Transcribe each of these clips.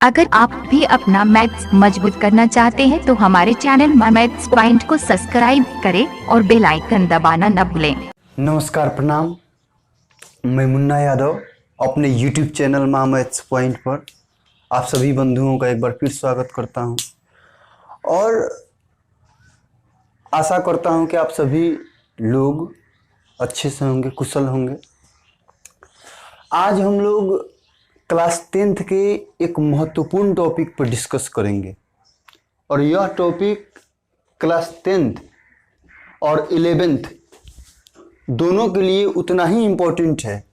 अगर आप भी अपना मैथ्स मजबूत करना चाहते हैं तो हमारे चैनल मैथ्स पॉइंट को सब्सक्राइब करें और बेल आइकन दबाना न भूलें। नमस्कार, प्रणाम। मैं मुन्ना यादव अपने YouTube चैनल मैथ्स पॉइंट पर आप सभी बंधुओं का एक बार फिर स्वागत करता हूं और आशा करता हूं कि आप सभी लोग अच्छे से होंगे, कुशल होंगे। आज हम लोग क्लास 10th के एक महत्वपूर्ण टॉपिक पर डिस्कस करेंगे और यह टॉपिक क्लास 10th और 11th दोनों के लिए उतना ही इम्पोर्टेंट है।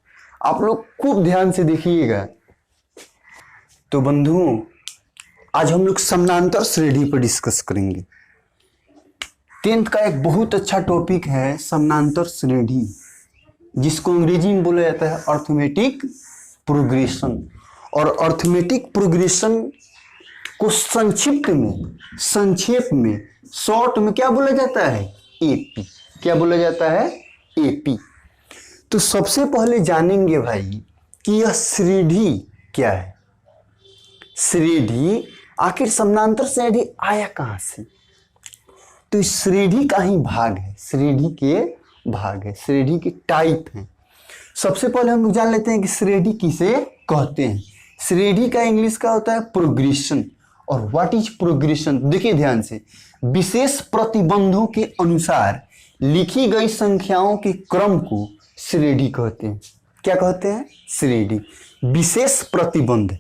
आप लोग खूब ध्यान से देखिएगा। तो बंधुओं, आज हम लोग समानांतर श्रेणी पर डिस्कस करेंगे। 10th का एक बहुत अच्छा टॉपिक है समानांतर श्रेणी, जिसको अंग्रेजी में बोला जाता है अर्थमेटिक प्रोग्रेशन। और अर्थमेटिक प्रोग्रेशन को संक्षेप में शॉर्ट में क्या बोला जाता है? एपी। क्या बोला जाता है? एपी। तो सबसे पहले जानेंगे भाई कि यह श्रेणी क्या है। श्रेणी, आखिर समानांतर श्रेणी आया कहां से? तो इस श्रेणी का ही भाग है, श्रेणी के भाग है, श्रेणी के टाइप हैं। सबसे पहले हम लोग जान लेते हैं कि श्रेणी किसे कहते हैं। श्रेणी का इंग्लिश का होता है प्रोग्रेशन। और व्हाट इज प्रोग्रेशन? देखिए ध्यान से, विशेष प्रतिबंधों के अनुसार लिखी गई संख्याओं के क्रम को श्रेणी कहते हैं। क्या कहते हैं? श्रेणी। विशेष प्रतिबंध,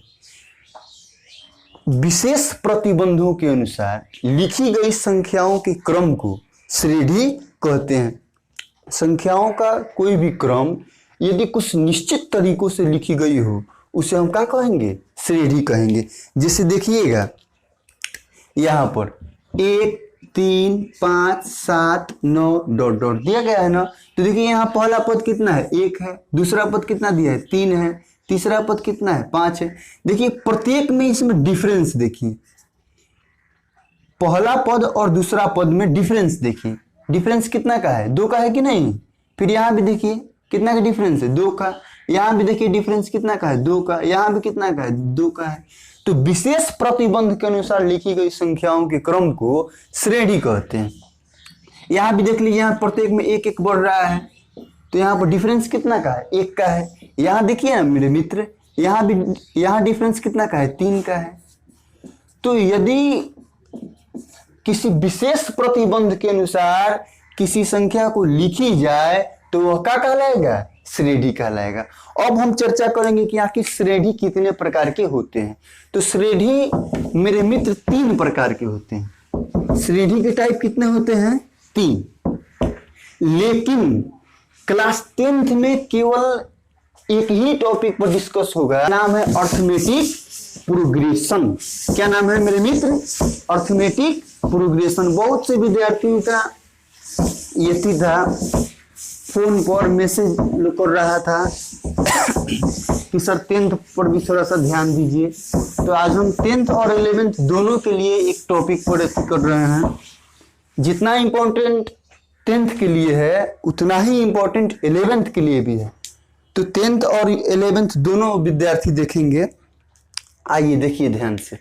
विशेष प्रतिबंधों के अनुसार लिखी गई संख्याओं के क्रम को श्रेणी कहते हैं। संख्याओं का कोई भी क्रम यदि कुछ निश्चित तरीकों से लिखी गई हो, उसे हम क्या कहेंगे? श्रेणी कहेंगे। जैसे देखिएगा यहाँ पर 1 3 5 7 9 डॉट डॉट दिया गया है ना। तो देखिए यहाँ पहला पद कितना है? 1 है। दूसरा पद कितना दिया है? 3 है। तीसरा पद कितना है? 5 है। देखिए प्रत्येक में इसमें डिफरेंस देखिए, पहला पद और दूसरा पद में डिफरेंस देखिए। डिफरेंस कितना का है? 2 का है कि नहीं? फिर यहाँ भी देखिए कितना का डिफरेंस है? 2 का। यहाँ भी देखिए डिफरेंस कितना का है? 2 का। यहाँ भी कितना का है? 2 का है। तो विशेष प्रतिबंध के अनुसार लिखी गई संख्याओं के क्रम को श्रेणी कहते हैं। यहाँ भी देख लीजिए, यहाँ प्रत्येक में 1 1 बढ़ रहा है, तो यहाँ पर डिफरेंस कितना का है? 1 का है। यहाँ देखिए ना मेरे मित्र, यहाँ डिफरेंस कितना का है? 3 का है। तो यदि किसी विशेष प्रतिबंध के अनुसार किसी संख्या को लिखी जाए तो वह क्या कहलाएगा? श्रेणी कहलाएगा। अब हम चर्चा करेंगे कि आखिर श्रेणी कितने प्रकार के होते हैं। तो श्रेणी मेरे मित्र 3 प्रकार के होते हैं। श्रेणी के टाइप कितने होते हैं? 3। लेकिन क्लास 10th में केवल एक ही टॉपिक पर डिस्कस होगा, नाम है अर्थमेटिक प्रोग्रेशन। क्या नाम है मेरे मित्र? Arithmetic progression. बहुत से विद्यार्थियों का ये था, फोन पर मैसेज कर रहा था कि सर 10th पर भी थोड़ा सा ध्यान दीजिए। तो आज हम 10th और 11th दोनों के लिए एक टॉपिक पर कर रहे हैं। जितना इम्पोर्टेंट 10th के लिए है उतना ही इम्पोर्टेंट 11th के लिए भी है। तो 10th और 11th दोनों विद्यार्थी देखेंगे। आइए देखिए ध्यान से।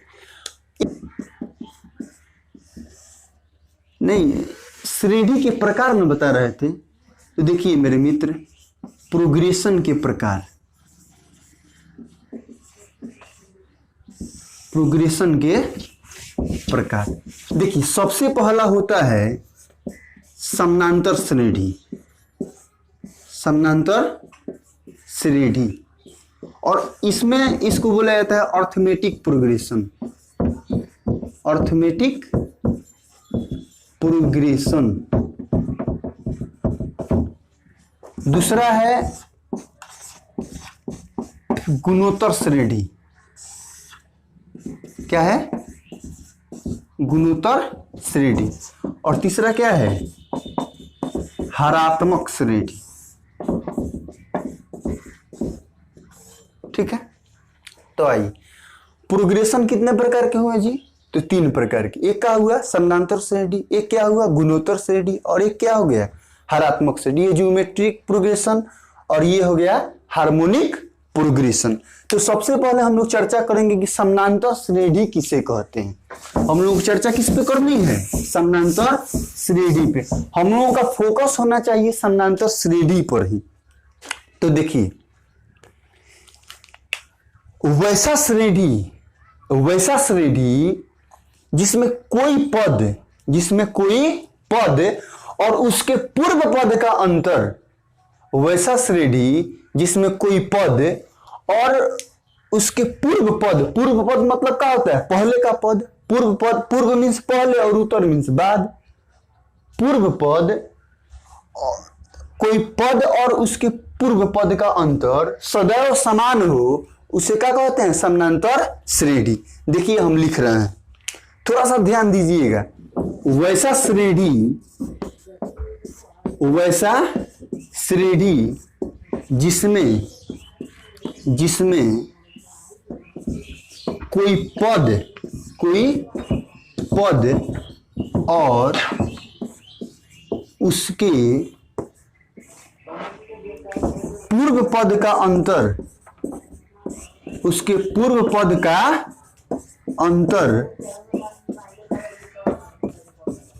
नहीं, श्रेणी के प्रकार में बता रहे थे। तो देखिए मेरे मित्र, प्रोग्रेशन के प्रकार, प्रोग्रेशन के प्रकार देखिए, सबसे पहला होता है समानांतर श्रेणी। समानांतर श्रेणी, और इसमें इसको बोला जाता है अर्थमेटिक प्रोग्रेशन। Arithmetic progression. दूसरा है गुणोत्तर श्रेणी। क्या है? गुणोत्तर श्रेणी। और तीसरा क्या है? हरात्मक श्रेणी। ठीक है। तो आइए, प्रोग्रेशन कितने प्रकार के हुए जी? तो 3 प्रकार के। एक क्या हुआ? समानांतर श्रेणी, एक क्या हुआ? गुणोत्तर श्रेणी, और एक क्या हो गया? हरात्मक श्रेणी। ये ज्योमेट्रिक प्रोग्रेशन, और ये हो गया हार्मोनिक प्रोग्रेशन। तो सबसे पहले हम लोग चर्चा करेंगे कि समानांतर श्रेणी किसे कहते हैं। हम लोग चर्चा किस पे करनी है? समानांतर श्रेणी पे। हम लोगों का फोकस होना चाहिए समानांतर श्रेणी पर ही। तो देखिए, वैसा श्रेणी जिसमें कोई पद और उसके पूर्व पद का अंतर, वैसा श्रेणी जिसमें कोई पद और उसके पूर्व पद मतलब क्या होता है? पहले का पद। पूर्व मीन्स पहले और उत्तर मीन्स बाद। पूर्व पद, कोई पद और उसके पूर्व पद का अंतर सदैव समान हो, उसे क्या कहते हैं? समानांतर श्रेणी। देखिए हम लिख रहे हैं, थोड़ा सा ध्यान दीजिएगा। वैसा श्रेणी जिसमें कोई पद और उसके पूर्व पद का अंतर,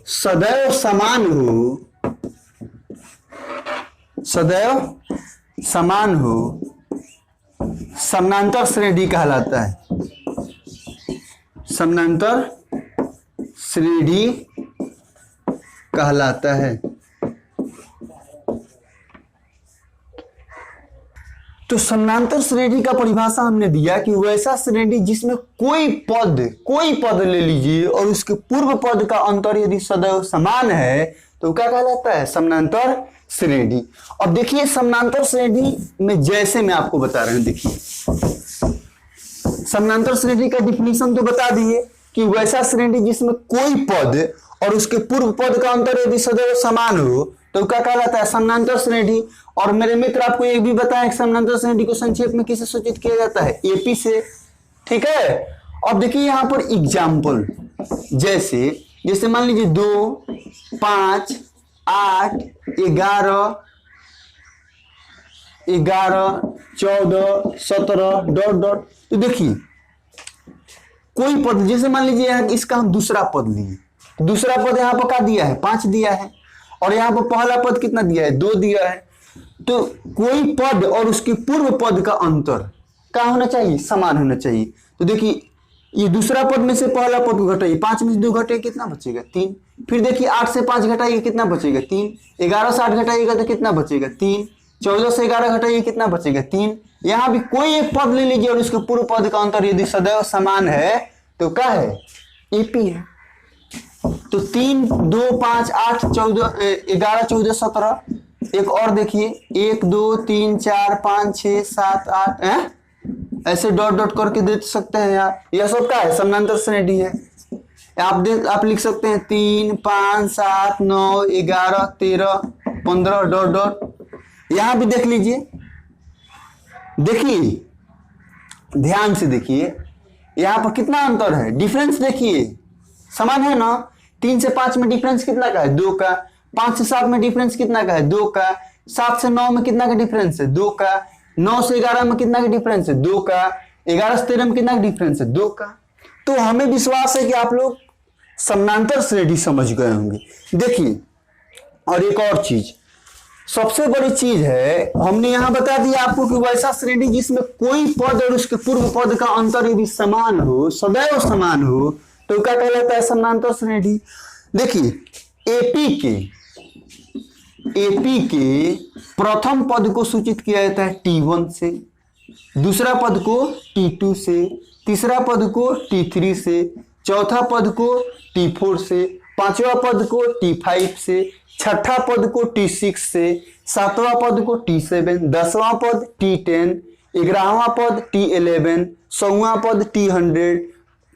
सदैव समान हो, समानांतर श्रेणी कहलाता है। समानांतर श्रेणी कहलाता है। तो समानांतर श्रेणी का परिभाषा हमने दिया कि वैसा श्रेणी जिसमें कोई पद ले लीजिए और उसके पूर्व पद का अंतर यदि सदैव समान है तो क्या कहलाता है? समानांतर श्रेणी। अब देखिए समानांतर श्रेणी में जैसे मैं आपको बता रहा हूं, देखिए समानांतर श्रेणी का डिफिनीशन तो बता दिए कि वैसा श्रेणी जिसमें कोई पद और उसके पूर्व पद का अंतर यदि सदैव समान हो तो क्या कहलाता है? समानांतर श्रेणी। और मेरे मित्र आपको एक भी बताएं कि समानांतर श्रेणी को संक्षेप में किसे सूचित किया जाता है? एपी से। ठीक है। अब देखिए यहां पर एग्जाम्पल, जैसे मान लीजिए 2, 5, 8, 11, 14, 17 ... तो देखिए कोई पद, जैसे मान लीजिए इसका हम दूसरा पद लिए, दूसरा पद यहाँ पर क्या दिया है? 5 दिया है, और यहाँ पर पहला पद कितना दिया है? 2 दिया है। तो कोई पद और उसके पूर्व पद का अंतर क्या होना चाहिए? समान होना चाहिए। तो देखिए ये दूसरा पद में से पहला पद को घटाइए, 5 में से 2 घटाइए, कितना बचेगा? 3। फिर देखिए 8 से 5 घटाइए, कितना बचेगा? 3। 11 से 8 घटाइएगा तो कितना बचेगा? 3। 14 से 11 घटाइए, कितना बचेगा? 3। यहाँ भी कोई एक पद ले लीजिए और उसके पूर्व पद का अंतर यदि सदैव समान है तो क्या है? एपी है। तो 3, 2, 5, 8, 14, 11, 14, 17। एक और देखिए 1, 2, 3, 4, 5, 6, 7, 8 ऐसे डॉट करके दे सकते हैं यार। यह सब क्या है? समानांतर श्रेणी है। आप लिख सकते हैं 3, 5, 7, 9, 11, 13, 15 ... यहां भी देख लीजिए, देखिए ध्यान से देखिए यहां पर कितना अंतर है? डिफरेंस देखिए समान है ना। 3 से 5 में डिफरेंस कितना का है? 2 का। 5 से 7 में डिफरेंस कितना का है? 2 का। 7 से 9 में कितना का डिफरेंस है? 2 का। 9 से 11 में कितना का डिफरेंस है? 2 का। 11 से 13 में कितना का डिफरेंस है? 2 का। तो हमें विश्वास है कि आप लोग समानांतर श्रेणी समझ गए होंगे। देखिए और एक और चीज, सबसे बड़ी चीज है, हमने यहां बता दिया आपको कि वैसा श्रेणी जिसमें कोई पद और उसके पूर्व पद का अंतर यदि समान हो, सदैव समान हो, तो क्या कहलाता है? समानांतर श्रेणी। देखिए एपी के प्रथम पद को सूचित किया जाता है T1 से, दूसरा पद को T2 से, तीसरा पद को T3 से, चौथा पद को T4 से, पांचवा पद को T5 से, छठा पद को T6 से, सातवां पद को T7, 10वां पद T10, 11वां पद T11, 100वां पद T100,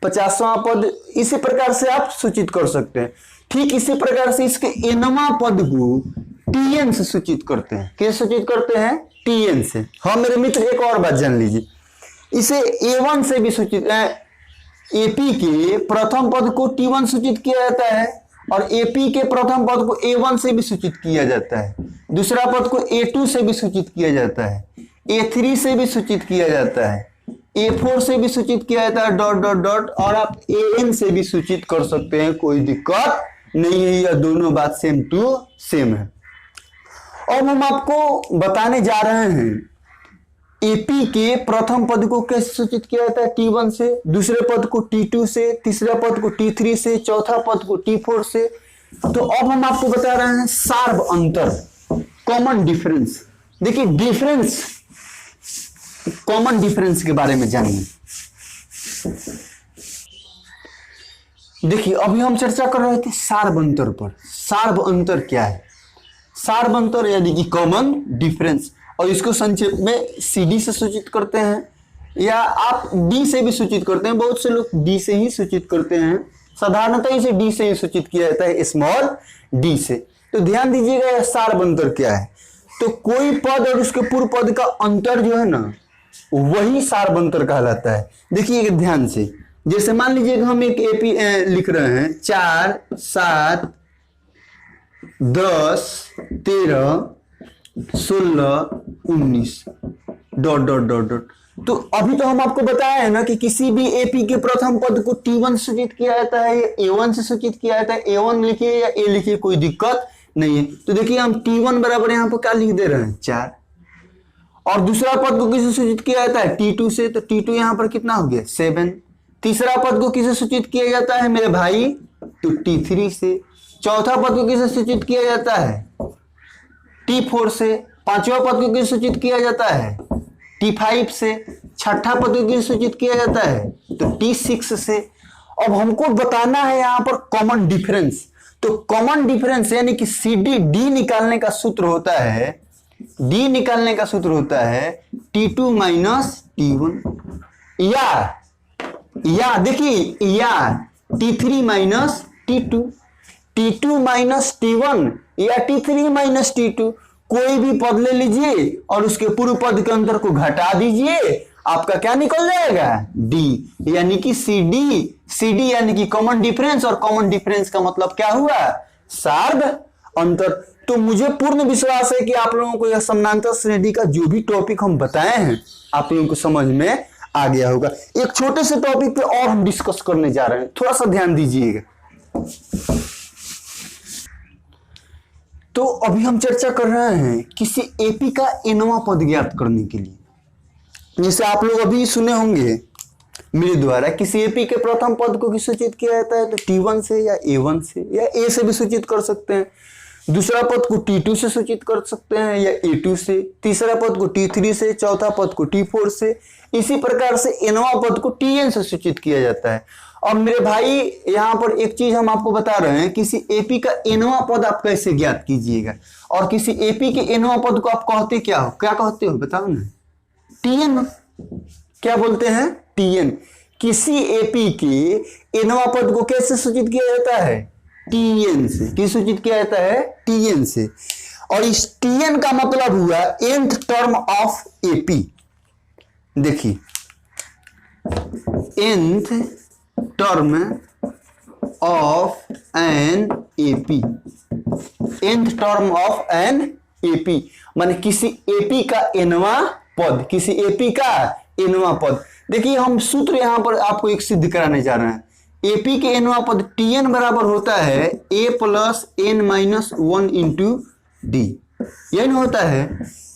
50वां पद। इसी प्रकार से आप सूचित कर सकते हैं। ठीक इसी प्रकार से इसके nवां पद को Tn से सूचित करते हैं। कैसे सूचित करते हैं? Tn से। हाँ मेरे मित्र एक और बात जान लीजिए, इसे A1 से भी सूचित, एपी के प्रथम पद को T1 सूचित किया जाता है और एपी के प्रथम पद को A1 से भी सूचित किया जाता है, दूसरा पद को A2 से भी सूचित किया जाता है। A3 से भी सूचित किया जाता है, A4 से भी सूचित किया जाता है डॉट डॉट डॉट, और आप AN से भी सूचित कर सकते हैं, कोई दिक्कत नहीं है, यह दोनों बात सेम टू सेम है। अब हम आपको बताने जा रहे हैं AP के प्रथम पद को कैसे सूचित किया जाता है T1 से, दूसरे पद को T2 से, तीसरे पद को T3 से, चौथा पद को T4 से। तो अब हम आपको बता रहे हैं सार्व अंतर, कॉमन डिफरेंस। देखिए डिफरेंस, कॉमन डिफरेंस के बारे में जानिए। देखिए अभी हम चर्चा कर रहे थे सार्व अंतर पर। सार्व अंतर क्या है? सार्व अंतर यानी कि कॉमन डिफरेंस, और इसको संक्षेप में CD से सूचित करते हैं, या आप D से भी सूचित करते हैं। बहुत से लोग D से ही सूचित करते हैं, साधारणतः इसे D से ही सूचित किया जाता है, स्मॉल d से। तो ध्यान दीजिएगा यह सार्व अंतर क्या है। तो कोई पद और उसके पूर्व पद का अंतर जो है ना, वही सार्व अंतर कहलाता है। देखिए ध्यान से, जैसे मान लीजिएगा हम एक AP लिख रहे हैं 4, 7, 10, 13, 16, 19 डॉट डॉट डॉट डॉट। तो अभी तो हम आपको बताया है ना कि किसी भी AP के प्रथम पद को T1 सूचित किया जाता है, A1 से सूचित किया जाता है। A1 लिखिए या A लिखिए, कोई दिक्कत नहीं है। तो देखिए हम T1 बराबर यहाँ पर क्या लिख दे रहे हैं 4, और दूसरा पद को किसे सूचित किया जाता है T2 से, तो T2 यहाँ पर कितना हो गया 7। तीसरा पद को किसे सूचित किया जाता है मेरे भाई, तो T3 से। चौथा पद को किसे सूचित किया जाता है T4 से। पांचवा पद को किसे सूचित किया जाता है T5 से। छठा पद को किसे सूचित किया जाता है तो T6 से। अब हमको बताना है यहाँ पर कॉमन डिफरेंस। तो कॉमन डिफरेंस यानी कि D निकालने का सूत्र होता है, D निकालने का सूत्र होता है T2 माइनस T1, या देखिए या T3 minus T2, T2 minus T1 या T3 माइनस T2। कोई भी पद ले लीजिए और उसके पूर्व पद के अंतर को घटा दीजिए, आपका क्या निकल जाएगा D, यानी कि CD यानी कि कॉमन डिफरेंस, और कॉमन डिफरेंस का मतलब क्या हुआ सार्व अंतर। तो मुझे पूर्ण विश्वास है कि आप लोगों को यह समानांतर श्रेणी का जो भी टॉपिक हम बताए हैं आप लोगों को समझ में आ गया होगा। एक छोटे से टॉपिक पे और हम डिस्कस करने जा रहे हैं, थोड़ा सा ध्यान दीजिएगा। तो अभी हम चर्चा कर रहे हैं किसी AP का nवां पद ज्ञात करने के लिए। जैसे आप लोग अभी सुने होंगे मेरे द्वारा, किसी AP के प्रथम पद को किस सूचित किया जाता है तो T1 से या A1 से या A से भी सूचित कर सकते हैं। दूसरा पद को T2 से सूचित कर सकते हैं या A2 से। तीसरा पद को T3 से, चौथा पद को T4 से। इसी प्रकार से nवां पद को Tn से सूचित किया जाता है। और मेरे भाई यहाँ पर एक चीज हम आपको बता रहे हैं, किसी AP का nवां पद आप कैसे ज्ञात कीजिएगा, और किसी AP के nवां पद को आप कहते क्या कहते हो बताओ ना, Tn। क्या बोलते हैं Tn। किसी AP के nवां पद को कैसे सूचित किया जाता है Tn से। किस सूचित किया जाता है Tn से। और इस Tn का मतलब हुआ nth टर्म ऑफ AP। देखिए nth term of an AP, nth term of an AP माने किसी AP का nवां पद, किसी AP का nवां पद। देखिए हम सूत्र यहां पर आपको एक सिद्ध कराने जा रहे हैं। AP के nवां पद Tn बराबर होता है A plus n minus 1 into D। यही ना होता है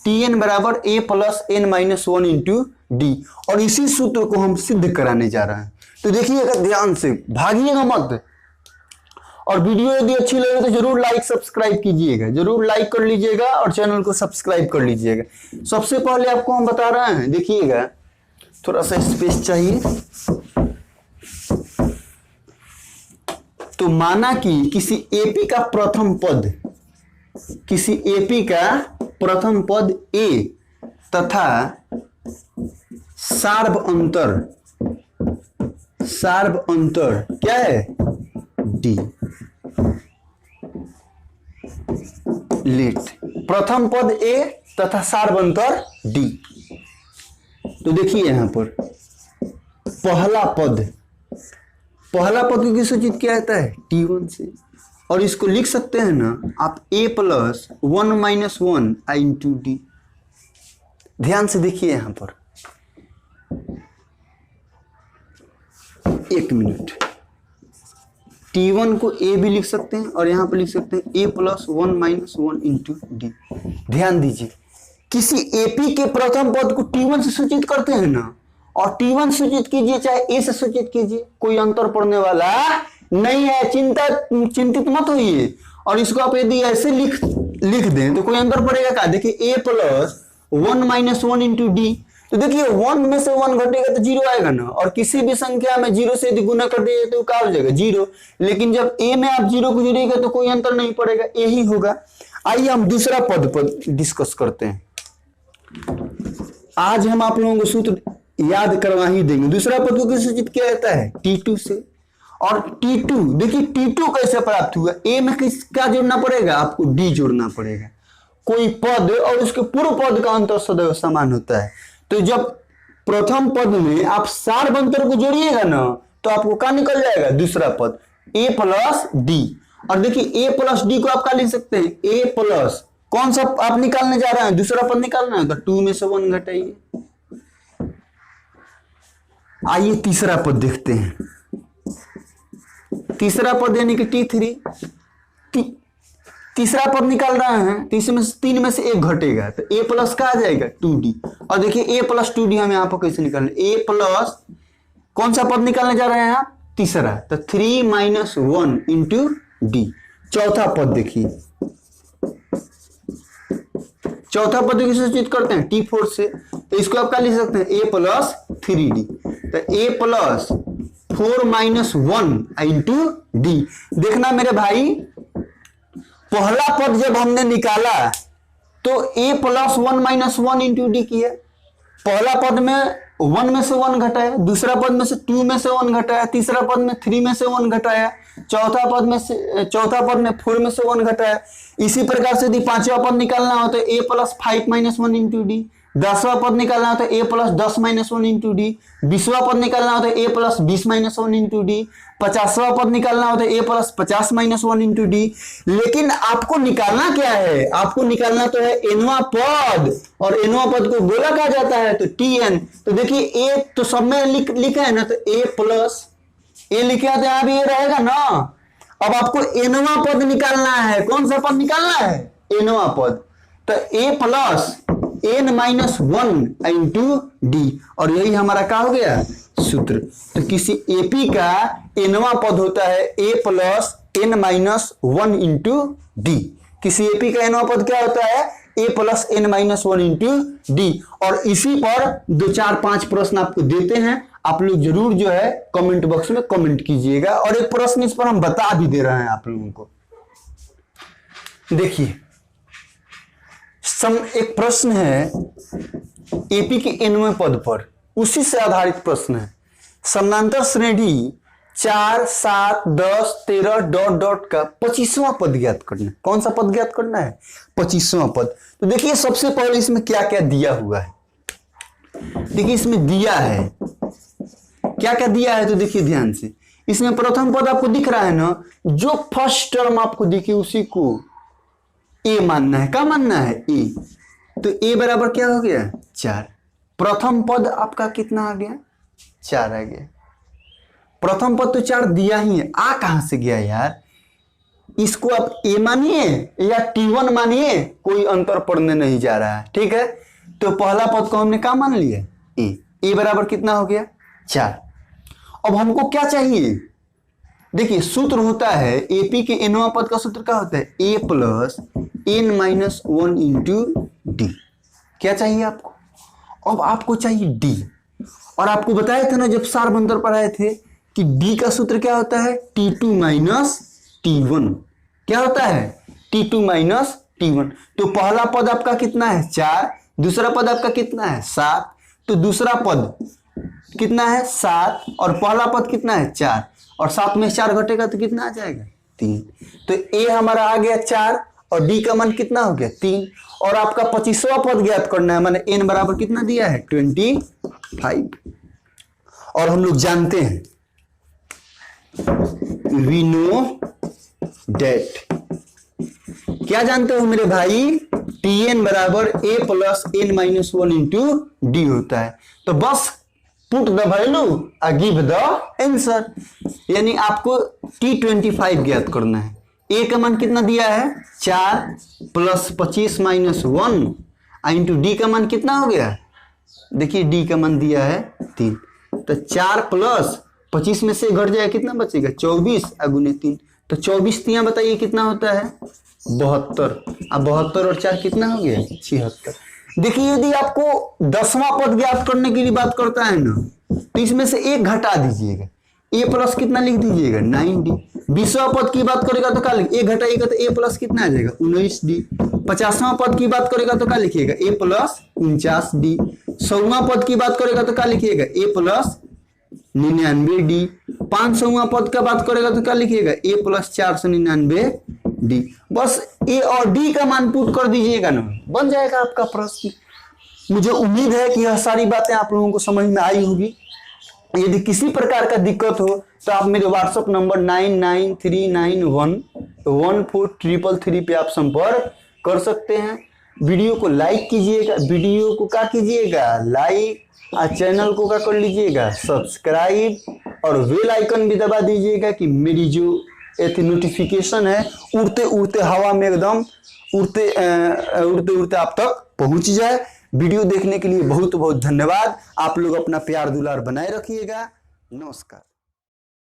Tn बराबर A plus n minus 1 into D, और इसी सूत्र को हम सिद्ध कराने जा रहे हैं। तो देखिएगा ध्यान से, भागिएगा मत। और वीडियो यदि अच्छी लगे तो जरूर लाइक सब्सक्राइब कीजिएगा, जरूर लाइक कर लीजिएगा और चैनल को सब्सक्राइब कर लीजिएगा। सबसे पहले आपको हम बता रहे हैं, देखिएगा थोड़ा सा स्पेस चाहिए। तो माना कि किसी AP का प्रथम पद, किसी AP का प्रथम पद A तथा सार्व अंतर क्या है D। लेट प्रथम पद A तथा सार्व अंतर D। तो देखिए यहां पर पहला पद को किस सूचित किया जाता है T1 से, और इसको लिख सकते हैं ना आप A plus 1 minus 1 into D। ध्यान से देखिए यहां पर, एक मिनट, T1 को A भी लिख सकते हैं और यहां पर लिख सकते हैं A plus 1 minus 1 into D. ध्यान दीजिए, किसी AP के प्रथम पद को T1 से सूचित करते हैं ना, और T1 सूचित कीजिए चाहे A से सूचित कीजिए, कोई अंतर पड़ने वाला नहीं है, चिंतित मत होइए। और इसको आप यदि ऐसे लिख दें तो कोई अंतर पड़ेगा क्या? देखिए A plus 1 minus 1 into D, तो देखिए 1 में से 1 घटेगा तो 0 आएगा ना, और किसी भी संख्या में 0 से यदि गुना कर दिए तो क्या हो जाएगा? 0। लेकिन जब A में आप 0 को जोड़िएगा तो कोई अंतर नहीं पड़ेगा, यही होगा। आइए हम दूसरा पद पर डिस्कस करते हैं। आज हम आप लोगों को सूत्र याद करवा ही देंगे। दूसरा पद को किस सूचित किया जाता है? T2 से। और T2, देखिए T2 कैसे प्राप्त हुआ? A में क्या जोड़ना पड़ेगा? आपको D जोड़ना पड़ेगा। कोई पद और उसके पूर्व पद का अंतर सदैव समान होता है। तो जब प्रथम पद में आप सार अंतर को जोड़िएगा ना, तो आपको क्या निकल जाएगा? दूसरा पद A प्लस D। और देखिए A प्लस D को आप क्या लिख सकते हैं? A प्लस, कौन सा आप निकालने जा रहे हैं? दूसरा पद निकालना है, तो 2 में से 1 घटाइए। आइए तीसरा पद देखते हैं। तीसरा पद यानी कि T3, तीसरा पद निकाल रहे हैं, तो इसमें 3 में से 1 घटेगा, तो A प्लस का आ जाएगा 2D। और देखिए A प्लस 2D हम यहाँ पर कैसे निकालने? A प्लस कौन सा पद निकालने जा रहे हैं आप? तीसरा, तो 3 माइनस 1 इंटू D। चौथा पद देखिए, चौथा पद किसे सूचित करते हैं? T4 से। तो इसको आप क्या लिख सकते हैं? A plus 3D। तो A plus 4 minus 1 into D। देखना मेरे भाई, पहला पद जब हमने निकाला तो A plus 1 minus 1 into D किया। पहला पद में 1 में से 1 घटाया, दूसरा पद में से 2 में से 1 घटाया, तीसरा पद में 3 में से 1 घटाया, चौथा पद में 4 में से 1 घटाया। इसी प्रकार से यदि पांचवा पद निकालना हो तो A plus 5 minus 1 into D. 10वां पद निकालना हो तो A plus 10 minus 1 into D. 20वां पद निकालना हो तो A plus 20 minus 1 into D. 50वां पद निकालना हो तो A plus 50 minus 1 into D. लेकिन आपको निकालना क्या है? आपको निकालना तो है nवां पद, और nवां पद को गोला कहा जाता है, तो Tn। तो देखिए A तो सब में लिखा है ना, तो A प्लस A लिखा तो यहां भी ये रहेगा ना। अब आपको nवां पद निकालना है। कौन सा पद निकालना है? nवां पद। तो A plus n minus 1 into D, और यही हमारा क्या हो गया? सूत्र। तो किसी AP का nवां पद होता है A plus n minus 1 into D. किसी AP का nवां पद क्या होता है? A plus n minus 1 into D. और इसी पर 2, 4, 5 प्रश्न आपको देते हैं, आप लोग जरूर जो है कमेंट बॉक्स में कमेंट कीजिएगा। और एक प्रश्न इस पर हम बता भी दे रहे हैं आप लोगों को। देखिए, एक प्रश्न है AP के nवें पद पर, उसी से आधारित प्रश्न है। समानांतर श्रेणी 4, 7, 10, 13 डॉट डॉट का 25वां पद ज्ञात करना है। कौन सा पद ज्ञात करना है? 25वां पद। तो देखिए सबसे पहले इसमें क्या क्या दिया हुआ है। देखिए इसमें दिया है, क्या क्या दिया है, तो देखिए ध्यान से। इसमें प्रथम पद आपको दिख रहा है ना, जो फर्स्ट टर्म आपको दिखी उसी को A मानना है। क्या मानना है? A। तो A बराबर क्या हो गया? 4। प्रथम पद आपका कितना आ गया? 4 आ गया। प्रथम पद तो 4 दिया ही है, आ कहां से गया यार? इसको आप A मानिए या T1 मानिए, कोई अंतर पड़ने नहीं जा रहा है। ठीक है, तो पहला पद को हमने क्या मान लिया? A। A बराबर कितना हो गया? 4। अब हमको क्या चाहिए? देखिए सूत्र होता है AP के nवां पद का सूत्र क्या होता है? A plus n minus 1 into D. क्या चाहिए आपको? अब आपको चाहिए D। और आपको बताया था ना जब सार बंदर पढ़ाए थे कि D का सूत्र क्या होता है? T2 minus T1। क्या होता है? T2 minus T1। तो पहला पद आपका कितना है? 4। दूसरा पद आपका कितना है? 7। तो दूसरा पद कितना है? 7। और पहला पद कितना है? 4। और 7 में 4 घटेगा तो कितना आ जाएगा? 3। तो A हमारा आ गया 4 और D का मान कितना हो गया? 3। और आपका 25वां पद ज्ञात करना है, माने n बराबर कितना दिया है? 25। और हम लोग जानते हैं, we know that, क्या जानते हो मेरे भाई? Tn बराबर a plus n minus 1 into D होता है। तो बस पुट द वैल्यू और गिव द आंसर, यानी आपको T25 ज्ञात करना है। a का मान कितना दिया है 4 प्लस 25 माइनस 1 इंटू डी का मान कितना हो गया, देखिए डी का मान दिया है 3। तो 4 प्लस 25 में से घट जाएगा कितना बचेगा 24 गुने 3। तो 24 तिया बताइए कितना होता है 72। अब 72 और 4 कितना हो गया 76। देखिए यदि आपको 10वां पद ज्ञात करने के लिए बात करता है ना, तो इसमें से एक घटा दीजिएगा, a प्लस कितना लिख दीजिएगा 9d। 20वां पद की बात करेगा तो क्या लिखिए, एक घटाइएगा तो a प्लस कितना आ जाएगा 19d। 50वां पद की बात करेगा तो क्या लिखिएगा a प्लस 49d। 100वां पद की बात करेगा तो क्या लिखिएगा a प्लस 99d। 500वां पद का बात करेगा तो क्या लिखिएगा a प्लस 499d। बस a और d का मान पुट कर दीजिएगा ना, बन जाएगा आपका प्रश्न। मुझे उम्मीद है कि यह सारी बातें आप लोगों को समझ में आई होगी। यदि किसी प्रकार का दिक्कत हो तो आप मेरे व्हाट्सएप नंबर 9939114333 पे आप संपर्क कर सकते हैं। वीडियो को लाइक कीजिएगा, वीडियो को क्या कीजिएगा लाइक, और चैनल को क्या कर लीजिएगा सब्सक्राइब, और बेल आइकन भी दबा दीजिएगा कि मेरी जो नोटिफिकेशन है उड़ते उड़ते हवा में एकदम उड़ते उड़ते आप तक पहुंच जाए। वीडियो देखने के लिए बहुत बहुत धन्यवाद। आप लोग अपना प्यार दुलार बनाए रखिएगा। नमस्कार।